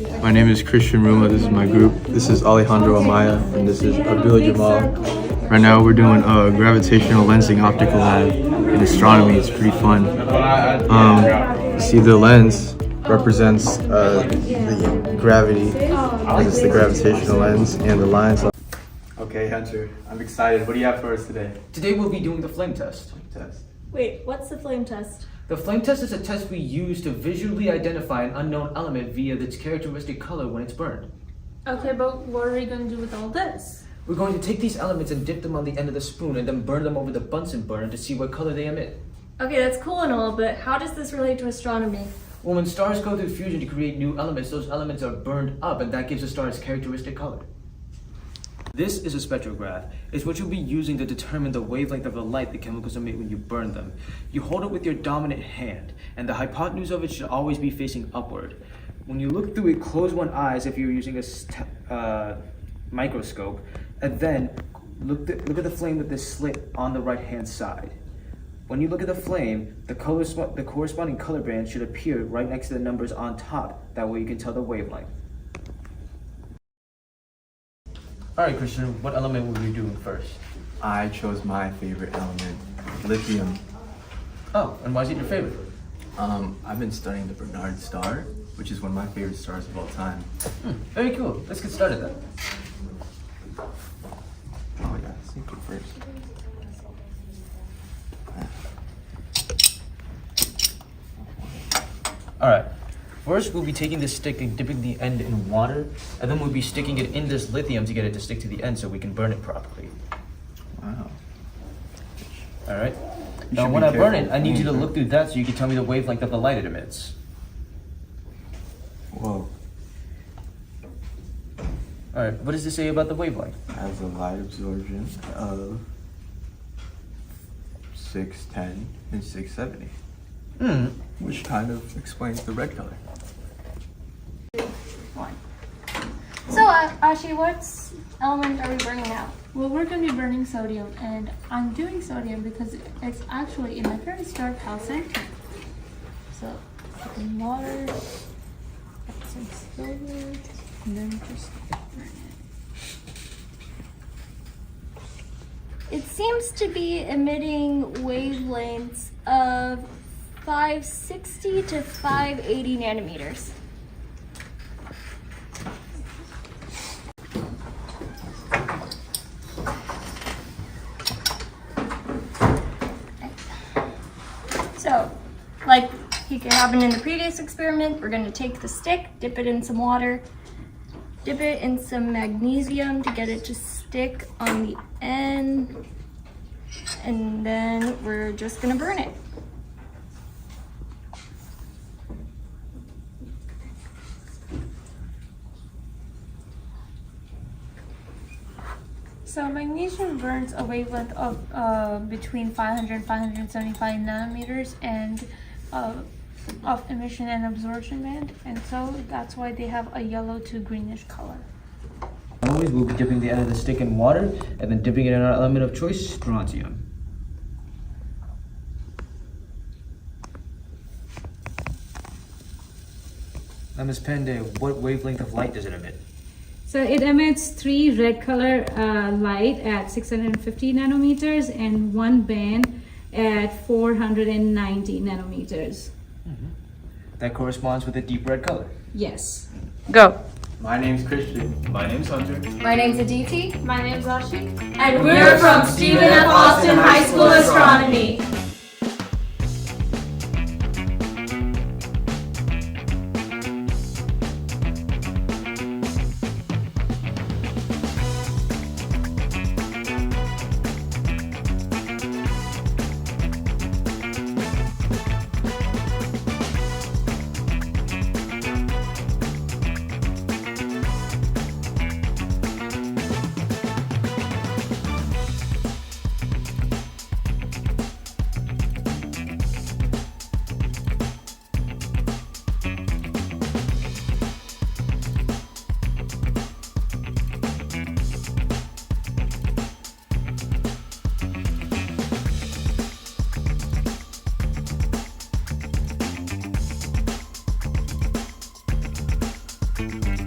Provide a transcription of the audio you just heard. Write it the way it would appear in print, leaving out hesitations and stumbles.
My name is Christian Ruma. This is my group. This is Alejandro Amaya, and this is Abdul Jamal. Right now we're doing a gravitational lensing optical lab in astronomy. It's pretty fun. See, the lens represents the gravity, because it's the gravitational lens, and the lines. Okay, Hunter, I'm excited. What do you have for us today? Today we'll be doing the flame test. Wait, what's the flame test? The flame test is a test we use to visually identify an unknown element via its characteristic color when it's burned. Okay, but what are we going to do with all this? We're going to take these elements and dip them on the end of the spoon and then burn them over the Bunsen burner to see what color they emit. Okay, that's cool and all, but how does this relate to astronomy? Well, when stars go through fusion to create new elements, those elements are burned up and that gives the star its characteristic color. This is a spectrograph. It's what you'll be using to determine the wavelength of the light the chemicals emit when you burn them. You hold it with your dominant hand, and the hypotenuse of it should always be facing upward. When you look through it, close one eye as if you're using a microscope, and then look at the flame with this slit on the right-hand side. When you look at the flame, the corresponding color band should appear right next to the numbers on top. That way you can tell the wavelength. Alright, Christian, what element will you be doing first? I chose my favorite element, lithium. Oh, and why is it your favorite? I've been studying the Bernard star, which is one of my favorite stars of all time. Very cool. Let's get started then. Oh yeah, sink it first. Alright. First, we'll be taking this stick and dipping the end in water, and then we'll be sticking it in this lithium to get it to stick to the end so we can burn it properly. Wow. Alright. Now when I burn it, I need you to look through that so you can tell me the wavelength of the light it emits. Whoa. Alright, what does this say about the wavelength? It has a light absorption of 610 and 670. Which kind of explains the red color. So, Ashi, what element are we burning now? Well, we're going to be burning sodium, and I'm doing sodium because it's actually in a very stark center. So, some water, add some silver, and then just burn it. It seems to be emitting wavelengths of 560 to 580 nanometers. So, like happened in the previous experiment, we're going to take the stick, dip it in some water, dip it in some magnesium to get it to stick on the end, and then we're just going to burn it. So magnesium burns a wavelength of between 500 and 575 nanometers and of emission and absorption band, and so that's why they have a yellow to greenish color. Always, we'll be dipping the end of the stick in water and then dipping it in our element of choice, strontium. Now, Ms. Pandey, what wavelength of light does it emit? So it emits 3 red color light at 650 nanometers and 1 band at 490 nanometers. That corresponds with a deep red color. Yes. Go. My name's Christian. My name's Hunter. My name's Aditi. My name's Ashi. And we're from Stephen F. Austin High School Astronomy. it.